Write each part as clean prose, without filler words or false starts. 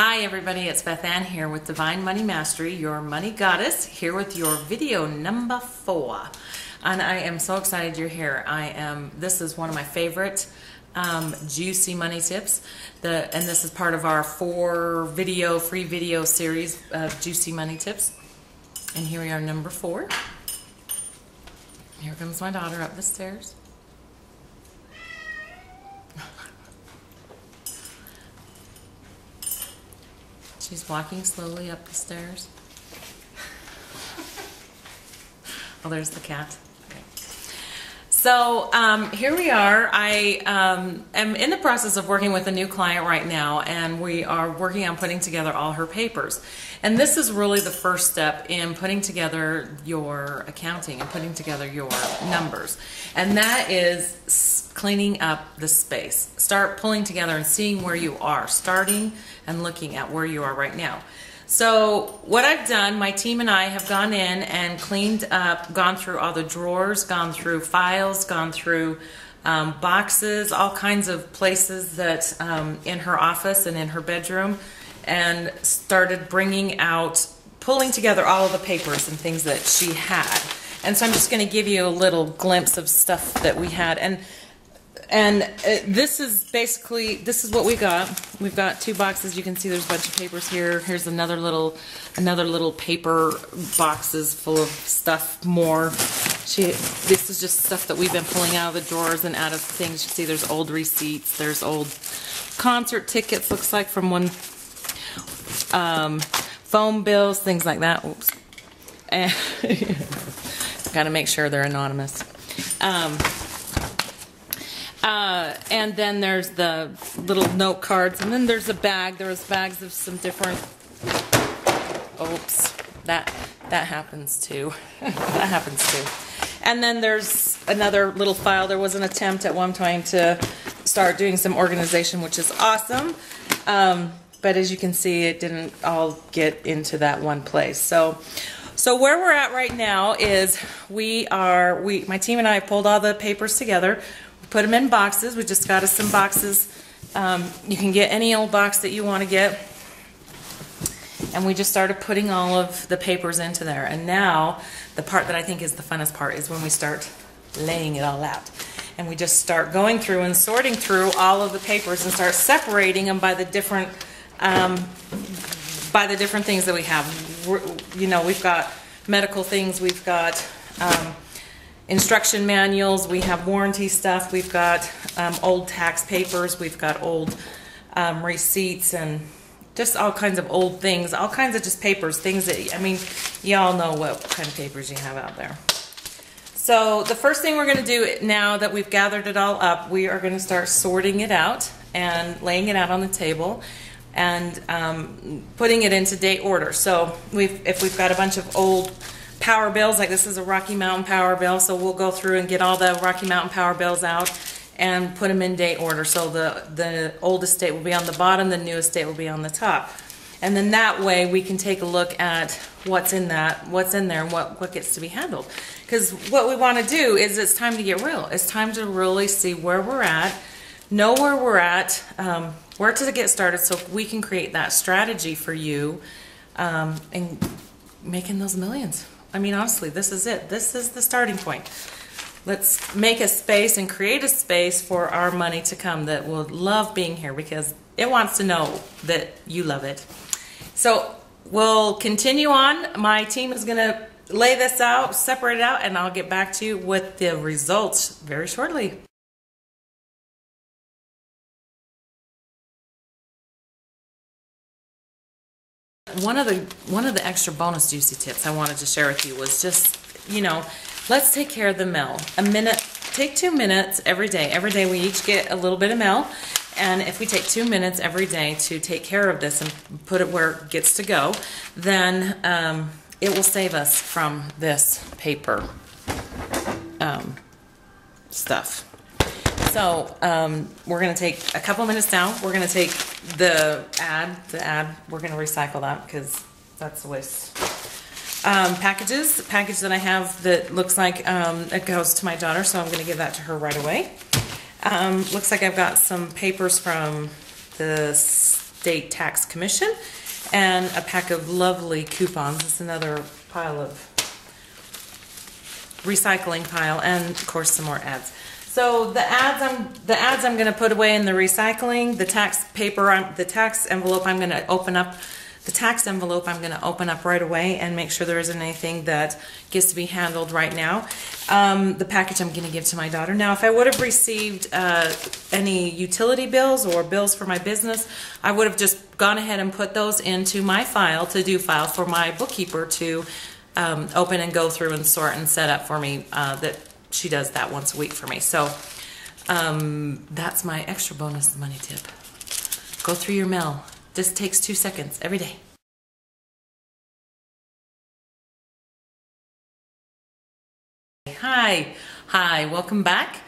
Hi everybody, it's Beth Ann here with Divine Money Mastery, your money goddess, here with your video number 4. And I am so excited you're here. This is one of my favorite juicy money tips. And this is part of our 4 free video series of juicy money tips. And here we are, number 4. Here comes my daughter up the stairs. She's walking slowly up the stairs. Oh, there's the cat. Okay. So here we are. I am in the process of working with a new client right now, and we are working on putting together all her papers. And this is really the first step in putting together your accounting and putting together your numbers. And that is cleaning up the space. Start pulling together and seeing where you are, starting and looking at where you are right now. So what I've done, my team and I have gone in and cleaned up, gone through all the drawers, gone through files, gone through boxes, all kinds of places that in her office and in her bedroom, and started pulling together all of the papers and things that she had. And so I'm just going to give you a little glimpse of stuff that we had. And this is what we got. We've got 2 boxes. You can see there's a bunch of papers here. Here's another little paper boxes full of stuff more. This is just stuff that we've been pulling out of the drawers and out of things. You see there's old receipts. There's old concert tickets, looks like, from one, phone bills, things like that. Oops. And gotta make sure they're anonymous. And then there's the little note cards, and then there's a bag. There was bags of some different. Oops, that happens too. That happens too. And then there's another little file. There was an attempt at one time to start doing some organization, which is awesome. But as you can see, it didn't all get into that one place. So where we're at right now is my team and I pulled all the papers together. Put them in boxes. We just got us some boxes. You can get any old box that you want to get. And we just started putting all of the papers into there. And now, the part that I think is the funnest part is when we start laying it all out. And we just start going through and sorting through all of the papers and start separating them by the different things that we have. You know, we've got medical things, we've got instruction manuals, we have warranty stuff, we've got old tax papers, we've got old receipts, and just all kinds of old things, all kinds of just papers, things that, I mean, y'all know what kind of papers you have out there. So the first thing we're going to do now that we've gathered it all up, we are going to start sorting it out and laying it out on the table and putting it into date order. So if we've got a bunch of old power bills, like this is a Rocky Mountain power bill, so we'll go through and get all the Rocky Mountain power bills out and put them in date order. So the oldest date will be on the bottom, the newest date will be on the top. And then that way we can take a look at what's in there, and what gets to be handled. Because what we want to do is it's time to get real. It's time to really see where we're at, know where we're at, where to get started, so we can create that strategy for you and making those millions. I mean, honestly, this is it. This is the starting point. Let's make a space and create a space for our money to come that will love being here, because it wants to know that you love it. So we'll continue on. My team is going to lay this out, separate it out, and I'll get back to you with the results very shortly. One of the extra bonus juicy tips I wanted to share with you was just, you know, let's take care of the mail. Take 2 minutes every day. Every day we each get a little bit of mail, and if we take 2 minutes every day to take care of this and put it where it gets to go, then it will save us from this paper stuff. So we're going to take a couple minutes now. We're going to take the ad, we're going to recycle that because that's a waste. The package that I have that looks like it goes to my daughter, so I'm going to give that to her right away. Looks like I've got some papers from the state tax commission, and a pack of lovely coupons. It's another pile of recycling pile, and of course some more ads. So the ads I'm going to put away in the recycling. The tax paper, the tax envelope I'm going to open up. The tax envelope I'm going to open up right away and make sure there isn't anything that gets to be handled right now. The package I'm going to give to my daughter. Now, if I would have received any utility bills or bills for my business, I would have just gone ahead and put those into my file, to-do file, for my bookkeeper to open and go through and sort and set up for me. That she does that once a week for me. So that's my extra bonus money tip. Go through your mail. Just takes 2 seconds every day. Hi, welcome back.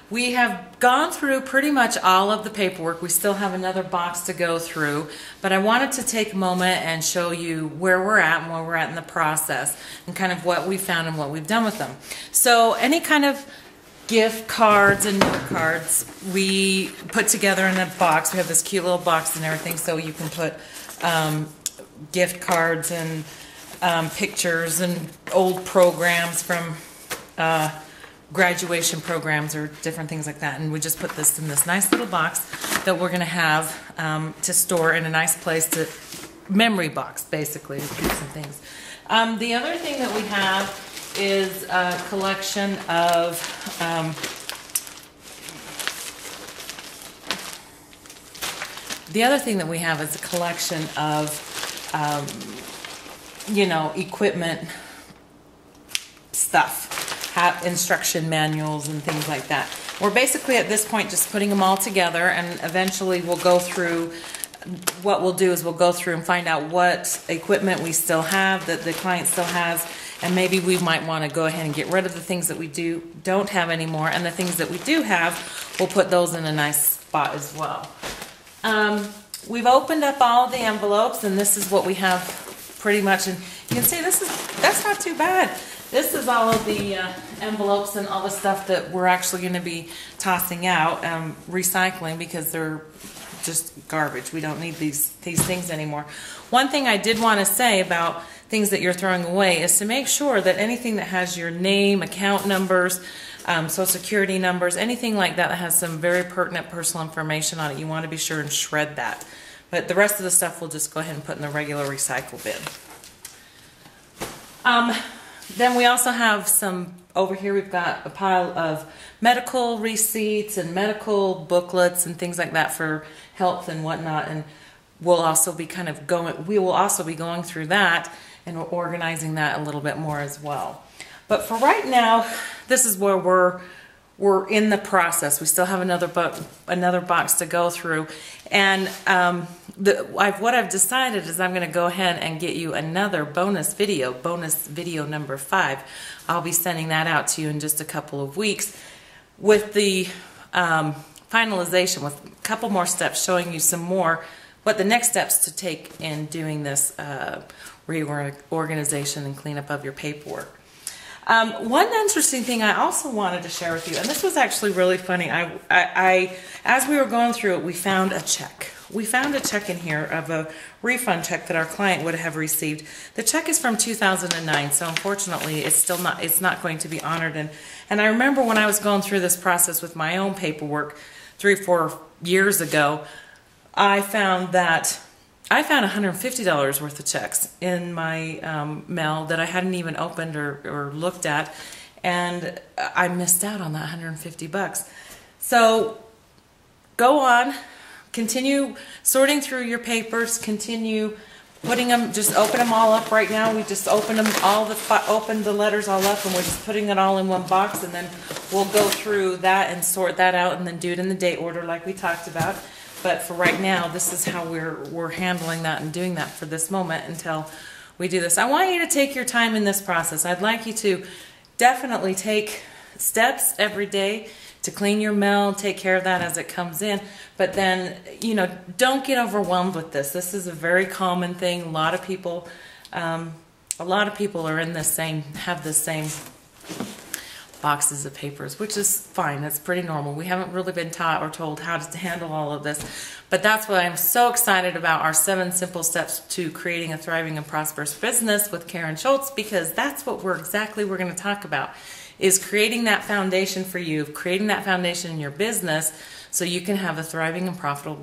We have gone through pretty much all of the paperwork. We still have another box to go through, but I wanted to take a moment and show you where we're at and where we're at in the process and kind of what we found and what we've done with them. So any kind of gift cards and note cards we put together in a box. We have this cute little box and everything, so you can put gift cards and pictures and old programs from graduation programs or different things like that. And we just put this in this nice little box that we're going to have to store in a nice place, to memory box basically, to keep some things. The other thing that we have is a collection of you know, equipment stuff, instruction manuals and things like that. We're basically at this point just putting them all together, and eventually we'll go through. What we'll do is we'll go through and find out what equipment we still have, that the client still has, and maybe we might want to go ahead and get rid of the things that we don't have anymore, and the things that we do have, we'll put those in a nice spot as well. We've opened up all the envelopes, and this is what we have pretty much, and you can see that's not too bad. This is all of the envelopes and all the stuff that we're actually going to be tossing out, recycling, because they're just garbage. We don't need these things anymore. One thing I did want to say about things that you're throwing away is to make sure that anything that has your name, account numbers, social security numbers, anything like that that has some very pertinent personal information on it, you want to be sure and shred that. But the rest of the stuff we'll just go ahead and put in the regular recycle bin. Then we also have some, over here we've got a pile of medical receipts and medical booklets and things like that for health and whatnot, and we'll also be we will also be going through that and organizing that a little bit more as well. But for right now, this is where we're in the process. We still have another box to go through, and what I've decided is I'm going to go ahead and get you another bonus video number 5. I'll be sending that out to you in just a couple of weeks with the finalization, with a couple more steps, showing you some more what the next steps to take in doing this reorganization and cleanup of your paperwork. One interesting thing I also wanted to share with you, and this was actually really funny. As we were going through it, we found a check. We found a check in here of a refund check that our client would have received. The check is from 2009, so unfortunately it's not going to be honored. And I remember when I was going through this process with my own paperwork 3 or 4 years ago, I found $150 worth of checks in my mail that I hadn't even opened or looked at, and I missed out on that $150. So go on, continue sorting through your papers, continue putting them, just open them all up right now. We just opened them opened the letters all up, and we're just putting it all in one box, and then we'll go through that and sort that out and then do it in the date order like we talked about. But for right now, this is how we're handling that and doing that for this moment until we do this. I want you to take your time in this process. I'd like you to definitely take steps every day to clean your mail, take care of that as it comes in. But then, you know, don't get overwhelmed with this. This is a very common thing. A lot of people are in the same, have the same boxes of papers, which is fine. That's pretty normal. We haven't really been taught or told how to handle all of this. But that's why I'm so excited about our 7 simple steps to creating a thriving and prosperous business with Karen Schultz, because that's what we're going to talk about, is creating that foundation for you, creating that foundation in your business so you can have a thriving and profitable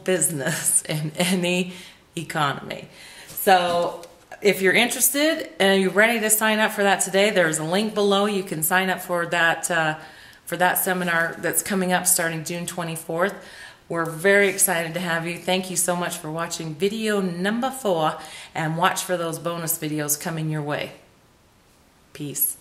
business in any economy. So if you're interested and you're ready to sign up for that today, there's a link below. You can sign up for that seminar that's coming up starting June 24th. We're very excited to have you. Thank you so much for watching video number 4, and watch for those bonus videos coming your way. Peace.